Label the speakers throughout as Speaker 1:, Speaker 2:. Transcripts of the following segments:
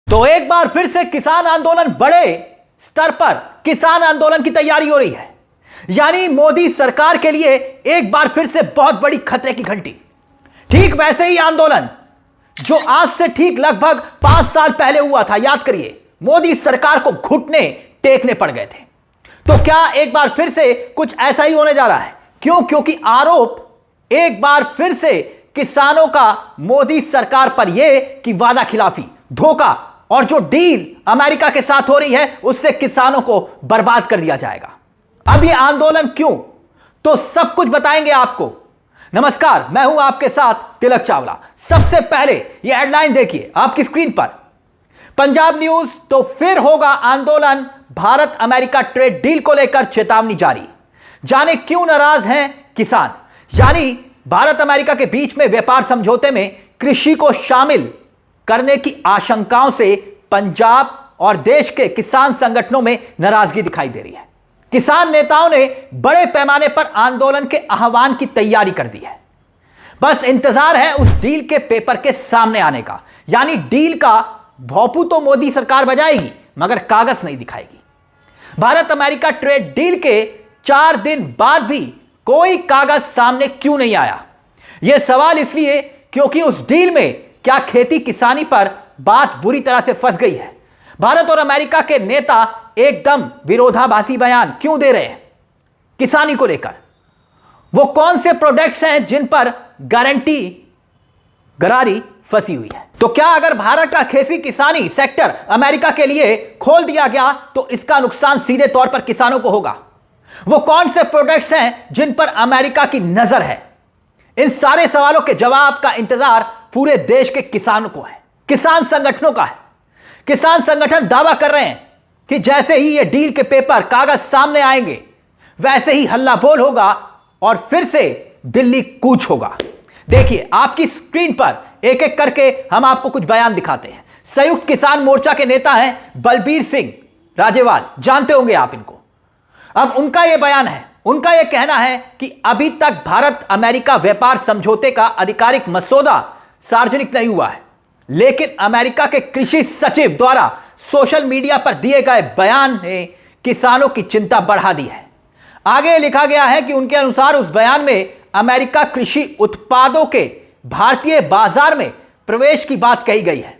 Speaker 1: तो एक बार फिर से किसान आंदोलन बड़े स्तर पर किसान आंदोलन की तैयारी हो रही है। यानी मोदी सरकार के लिए एक बार फिर से बहुत बड़ी खतरे की घंटी। ठीक वैसे ही आंदोलन जो आज से ठीक लगभग 5 साल पहले हुआ था, याद करिए, मोदी सरकार को घुटने टेकने पड़ गए थे। तो क्या एक बार फिर से कुछ ऐसा ही होने जा रहा है? क्यों? क्योंकि आरोप एक बार फिर से किसानों का मोदी सरकार पर यह कि वादा खिलाफी, धोखा और जो डील अमेरिका के साथ हो रही है उससे किसानों को बर्बाद कर दिया जाएगा। अब यह आंदोलन क्यों, तो सब कुछ बताएंगे आपको। नमस्कार, मैं हूं आपके साथ तिलक चावला। सबसे पहले यह हेडलाइन देखिए आपकी स्क्रीन पर। पंजाब न्यूज, तो फिर होगा आंदोलन, भारत अमेरिका ट्रेड डील को लेकर चेतावनी जारी। जाने क्यों नाराज हैं किसान। यानी भारत अमेरिका के बीच में व्यापार समझौते में कृषि को शामिल करने की आशंकाओं से पंजाब और देश के किसान संगठनों में नाराजगी दिखाई दे रही है। किसान नेताओं ने बड़े पैमाने पर आंदोलन के आह्वान की तैयारी कर दी है। बस इंतजार है उस डील के पेपर के सामने आने का। यानी डील का भोंपू तो मोदी सरकार बजाएगी मगर कागज नहीं दिखाएगी। भारत अमेरिका ट्रेड डील के 4 दिन बाद भी कोई कागज सामने क्यों नहीं आया? यह सवाल इसलिए क्योंकि उस डील में क्या खेती किसानी पर बात बुरी तरह से फंस गई है। भारत और अमेरिका के नेता एकदम विरोधाभासी बयान क्यों दे रहे हैं किसानी को लेकर? वो कौन से प्रोडक्ट्स हैं जिन पर गारंटी गरारी फंसी हुई है? तो क्या अगर भारत का खेती किसानी सेक्टर अमेरिका के लिए खोल दिया गया तो इसका नुकसान सीधे तौर पर किसानों को होगा? वो कौन से प्रोडक्ट्स हैं जिन पर अमेरिका की नजर है? इन सारे सवालों के जवाब का इंतजार पूरे देश के किसानों को है, किसान संगठनों का है। किसान संगठन दावा कर रहे हैं कि जैसे ही ये डील के पेपर कागज सामने आएंगे वैसे ही हल्ला बोल होगा और फिर से दिल्ली कूच होगा। देखिए आपकी स्क्रीन पर एक एक करके हम आपको कुछ बयान दिखाते हैं। संयुक्त किसान मोर्चा के नेता हैं बलबीर सिंह राजेवाल, जानते होंगे आप इनको। अब उनका यह बयान है, उनका यह कहना है कि अभी तक भारत अमेरिका व्यापार समझौते का आधिकारिक मसौदा सार्वजनिक नहीं हुआ है, लेकिन अमेरिका के कृषि सचिव द्वारा सोशल मीडिया पर दिए गए बयान ने किसानों की चिंता बढ़ा दी है। आगे लिखा गया है कि उनके अनुसार उस बयान में अमेरिका कृषि उत्पादों के भारतीय बाजार में प्रवेश की बात कही गई है।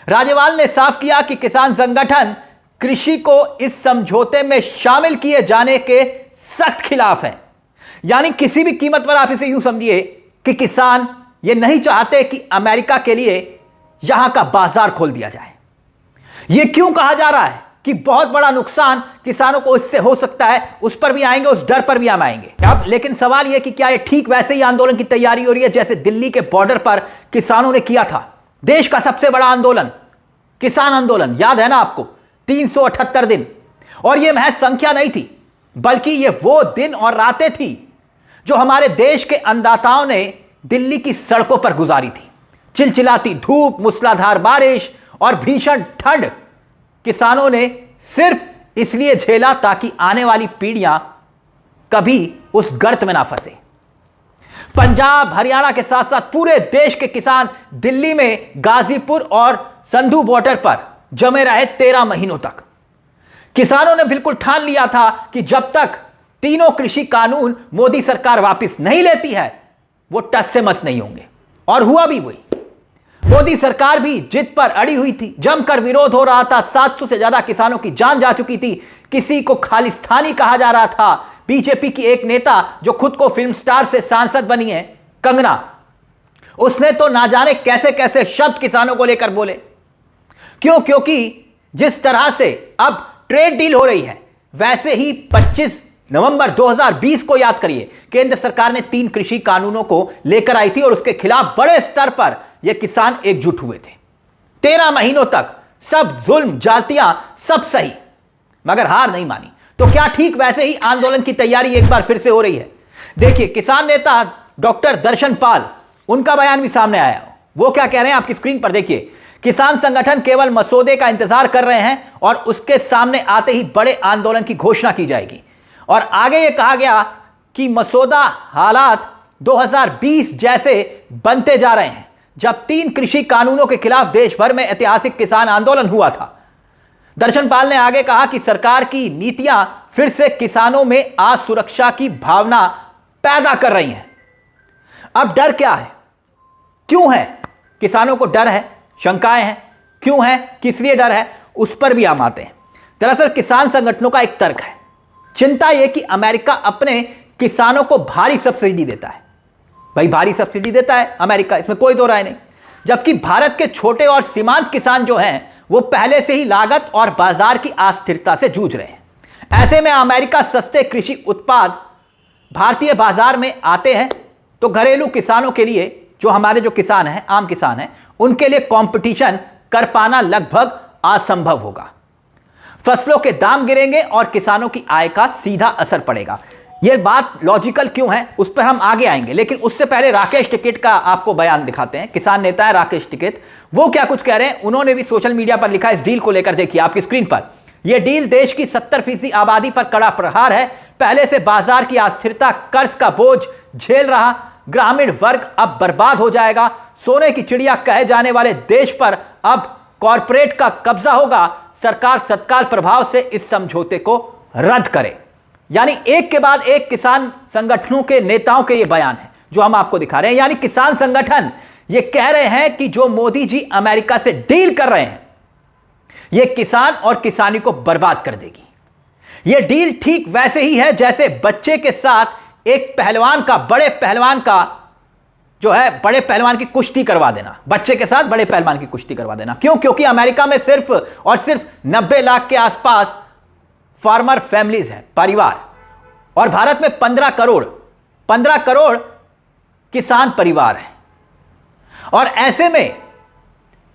Speaker 1: राजेवाल ने साफ किया कि किसान संगठन कृषि को इस समझौते में शामिल किए जाने के सख्त खिलाफ हैं। यानी किसी भी कीमत पर आप इसे यूं समझिए कि किसान ये नहीं चाहते कि अमेरिका के लिए यहां का बाजार खोल दिया जाए। यह क्यों कहा जा रहा है कि बहुत बड़ा नुकसान किसानों को इससे हो सकता है, उस पर भी आएंगे, उस डर पर भी हम आएंगे। अब लेकिन सवाल यह कि क्या यह ठीक वैसे ही आंदोलन की तैयारी हो रही है जैसे दिल्ली के बॉर्डर पर किसानों ने किया था? देश का सबसे बड़ा आंदोलन, किसान आंदोलन, याद है ना आपको? 378 दिन। और यह महज संख्या नहीं थी, बल्कि यह वो दिन और रातें थी जो हमारे देश के अन्नदाताओं ने दिल्ली की सड़कों पर गुजारी थी। चिलचिलाती धूप, मूसलाधार बारिश और भीषण ठंड किसानों ने सिर्फ इसलिए झेला ताकि आने वाली पीढ़ियां कभी उस गर्त में ना फंसे। पंजाब, हरियाणा के साथ साथ पूरे देश के किसान दिल्ली में गाजीपुर और संधू बॉर्डर पर जमे रहे 13 महीनों तक। किसानों ने बिल्कुल ठान लिया था कि जब तक तीनों कृषि कानून मोदी सरकार वापस नहीं लेती है वो टस से मस नहीं होंगे। और हुआ भी वही। मोदी सरकार भी जिद पर अड़ी हुई थी, जमकर विरोध हो रहा था। 700 से ज्यादा किसानों की जान जा चुकी थी। किसी को खालिस्तानी कहा जा रहा था। बीजेपी की एक नेता जो खुद को फिल्म स्टार से सांसद बनी है, कंगना, उसने तो ना जाने कैसे कैसे शब्द किसानों को लेकर बोले। क्यों? क्योंकि जिस तरह से अब ट्रेड डील हो रही है वैसे ही 25 नवंबर 2020 को याद करिए, केंद्र सरकार ने 3 कृषि कानूनों को लेकर आई थी और उसके खिलाफ बड़े स्तर पर यह किसान एकजुट हुए थे। 13 महीनों तक सब जुल्म, जातियां, सब सही, मगर हार नहीं मानी। तो क्या ठीक वैसे ही आंदोलन की तैयारी एक बार फिर से हो रही है? देखिए किसान नेता डॉक्टर दर्शन पाल, उनका बयान भी सामने आया। वो क्या कह रहे हैं आपकी स्क्रीन पर देखिए। किसान संगठन केवल मसौदे का इंतजार कर रहे हैं और उसके सामने आते ही बड़े आंदोलन की घोषणा की जाएगी। और आगे यह कहा गया कि मसौदा हालात 2020 जैसे बनते जा रहे हैं। जब 3 कृषि कानूनों के खिलाफ देश भर में ऐतिहासिक किसान आंदोलन हुआ था। दर्शन पाल ने आगे कहा कि सरकार की नीतियां फिर से किसानों में असुरक्षा की भावना पैदा कर रही हैं। अब डर क्या है, क्यों है किसानों को डर है, शंकाएं हैं, क्यों है, किस लिए डर है, उस पर भी हम आते हैं। दरअसल किसान संगठनों का एक तर्क है, चिंता यह कि अमेरिका अपने किसानों को भारी सब्सिडी देता है। भाई भारी सब्सिडी देता है अमेरिका, इसमें कोई दो राय नहीं, जबकि भारत के छोटे और सीमांत किसान जो हैं वो पहले से ही लागत और बाजार की अस्थिरता से जूझ रहे हैं। ऐसे में अमेरिका सस्ते कृषि उत्पाद भारतीय बाजार में आते हैं तो घरेलू किसानों के लिए, जो हमारे जो किसान हैं, आम किसान हैं, उनके लिए कंपटीशन कर पाना लगभग असंभव होगा। फसलों के दाम गिरेंगे और किसानों की आय का सीधा असर पड़ेगा। यह बात लॉजिकल क्यों है उस पर हम आगे आएंगे, लेकिन उससे पहले राकेश टिकैत का आपको बयान दिखाते हैं। किसान नेता है राकेश टिकैत, वो क्या कुछ कह रहे हैं। उन्होंने भी सोशल मीडिया पर लिखा इस डील को लेकर, देखिए आपकी स्क्रीन पर। यह डील देश की 70% आबादी पर कड़ा प्रहार है। पहले से बाजार की अस्थिरता, कर्ज का बोझ झेल रहा ग्रामीण वर्ग अब बर्बाद हो जाएगा। सोने की चिड़िया कहे जाने वाले देश पर अब कॉरपोरेट का कब्जा होगा। सरकार तत्काल प्रभाव से इस समझौते को रद्द करे। यानी एक के बाद एक किसान संगठनों के नेताओं के ये बयान है जो हम आपको दिखा रहे हैं। यानी किसान संगठन ये कह रहे हैं कि जो मोदी जी अमेरिका से डील कर रहे हैं, ये किसान और किसानी को बर्बाद कर देगी। ये डील ठीक वैसे ही है जैसे बच्चे के साथ एक पहलवान का, बड़े पहलवान का जो है, बड़े पहलवान की कुश्ती करवा देना, बच्चे के साथ बड़े पहलवान की कुश्ती करवा देना। क्यों? क्योंकि अमेरिका में सिर्फ और सिर्फ 90 लाख के आसपास फार्मर फैमिलीज हैं, परिवार, और भारत में 15 करोड़ किसान परिवार हैं। और ऐसे में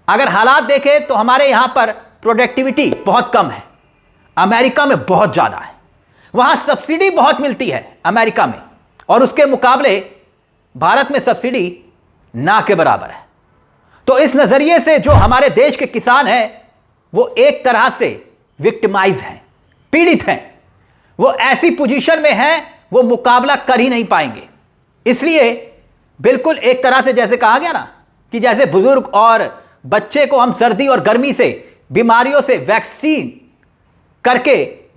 Speaker 1: अगर हालात देखें तो हमारे यहां पर प्रोडक्टिविटी बहुत कम है, अमेरिका में बहुत ज्यादा है। वहां सब्सिडी बहुत मिलती है अमेरिका में, और उसके मुकाबले भारत में सब्सिडी ना के बराबर है। तो इस नजरिए से जो हमारे देश के किसान हैं वो एक तरह से विक्टिमाइज हैं, पीड़ित हैं। वो ऐसी पोजीशन में हैं वो मुकाबला कर ही नहीं पाएंगे। इसलिए बिल्कुल एक तरह से जैसे कहा गया ना कि जैसे बुजुर्ग और बच्चे को हम सर्दी और गर्मी से, बीमारियों से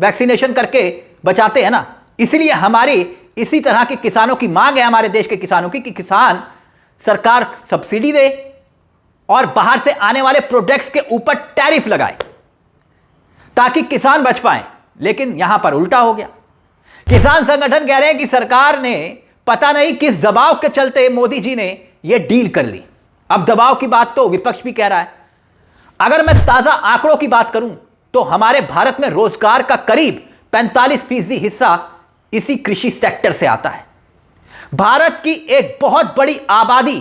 Speaker 1: वैक्सीनेशन करके बचाते हैं ना, इसलिए हमारी इसी तरह के किसानों की मांग है, हमारे देश के किसानों की, कि किसान सरकार सब्सिडी दे और बाहर से आने वाले प्रोडक्ट्स के ऊपर टैरिफ लगाए ताकि किसान बच पाए। लेकिन यहां पर उल्टा हो गया। किसान संगठन कह रहे हैं कि सरकार ने पता नहीं किस दबाव के चलते मोदी जी ने यह डील कर ली। अब दबाव की बात तो विपक्ष भी कह रहा है। अगर मैं ताजा आंकड़ों की बात करूं तो हमारे भारत में रोजगार का करीब 45% हिस्सा इसी कृषि सेक्टर से आता है। भारत की एक बहुत बड़ी आबादी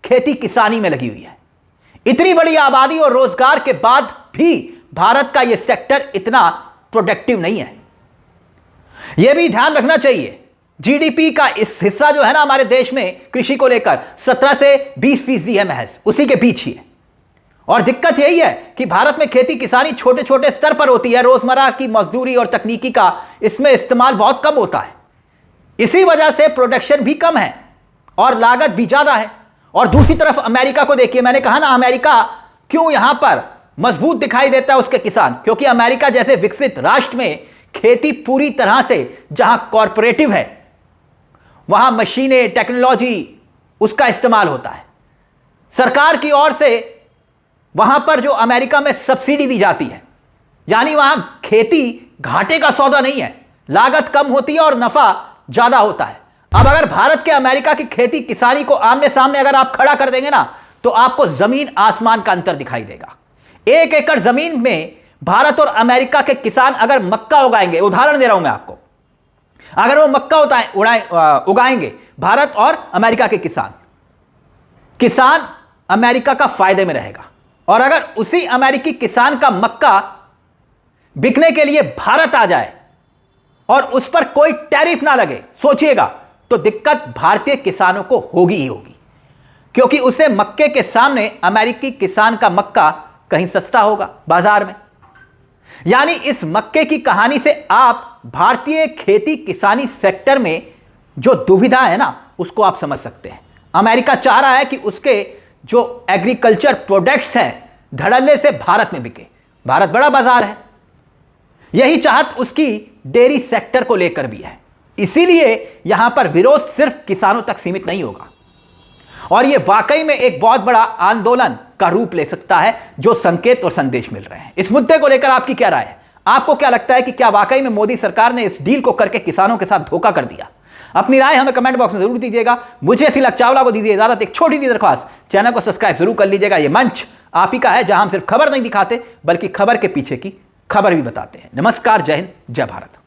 Speaker 1: खेती किसानी में लगी हुई है। इतनी बड़ी आबादी और रोजगार के बाद भी भारत का यह सेक्टर इतना प्रोडक्टिव नहीं है। यह भी ध्यान रखना चाहिए, जीडीपी का इस हिस्सा जो है ना हमारे देश में कृषि को लेकर 17 से 20% है, महज उसी के बीच ही है। और दिक्कत यही है कि भारत में खेती किसानी छोटे छोटे स्तर पर होती है। रोजमर्रा की मजदूरी और तकनीकी का इसमें इस्तेमाल बहुत कम होता है। इसी वजह से प्रोडक्शन भी कम है और लागत भी ज्यादा है। और दूसरी तरफ अमेरिका को देखिए, मैंने कहा ना अमेरिका क्यों यहां पर मजबूत दिखाई देता है उसके किसान, क्योंकि अमेरिका जैसे विकसित राष्ट्र में खेती पूरी तरह से जहां कॉरपोरेटिव है, वहां मशीनें, टेक्नोलॉजी उसका इस्तेमाल होता है। सरकार की ओर से वहां पर जो अमेरिका में सब्सिडी दी जाती है, यानी वहां खेती घाटे का सौदा नहीं है, लागत कम होती है और नफा ज्यादा होता है। अब अगर भारत के अमेरिका की खेती किसानी को आमने सामने अगर आप खड़ा कर देंगे ना, तो आपको जमीन आसमान का अंतर दिखाई देगा। 1 एकड़ जमीन में भारत और अमेरिका के किसान अगर मक्का उगाएंगे, उदाहरण दे रहा हूं मैं आपको, अगर वो मक्का उगाएंगे भारत और अमेरिका के किसान अमेरिका का फायदे में रहेगा। और अगर उसी अमेरिकी किसान का मक्का बिकने के लिए भारत आ जाए और उस पर कोई टैरिफ ना लगे, सोचिएगा, तो दिक्कत भारतीय किसानों को होगी ही होगी, क्योंकि उसे मक्के के सामने अमेरिकी किसान का मक्का कहीं सस्ता होगा बाजार में। यानी इस मक्के की कहानी से आप भारतीय खेती किसानी सेक्टर में जो दुविधा है ना, उसको आप समझ सकते हैं। अमेरिका चाह रहा है कि उसके जो एग्रीकल्चर प्रोडक्ट्स हैं धड़ल्ले से भारत में बिके। भारत बड़ा बाजार है, यही चाहत उसकी डेयरी सेक्टर को लेकर भी है। इसीलिए यहां पर विरोध सिर्फ किसानों तक सीमित नहीं होगा और यह वाकई में एक बहुत बड़ा आंदोलन का रूप ले सकता है, जो संकेत और संदेश मिल रहे हैं। इस मुद्दे को लेकर आपकी क्या राय है? आपको क्या लगता है कि क्या वाकई में मोदी सरकार ने इस डील को करके किसानों के साथ धोखा कर दिया? अपनी राय हमें कमेंट बॉक्स में जरूर दीजिएगा। मुझे तिलक चावला को दीजिए इजाजत। एक छोटी सी दरख्वास्त, चैनल को सब्सक्राइब जरूर कर लीजिएगा। यह मंच आप ही का है, जहां हम सिर्फ खबर नहीं दिखाते बल्कि खबर के पीछे की खबर भी बताते हैं। नमस्कार, जय हिंद, जय भारत।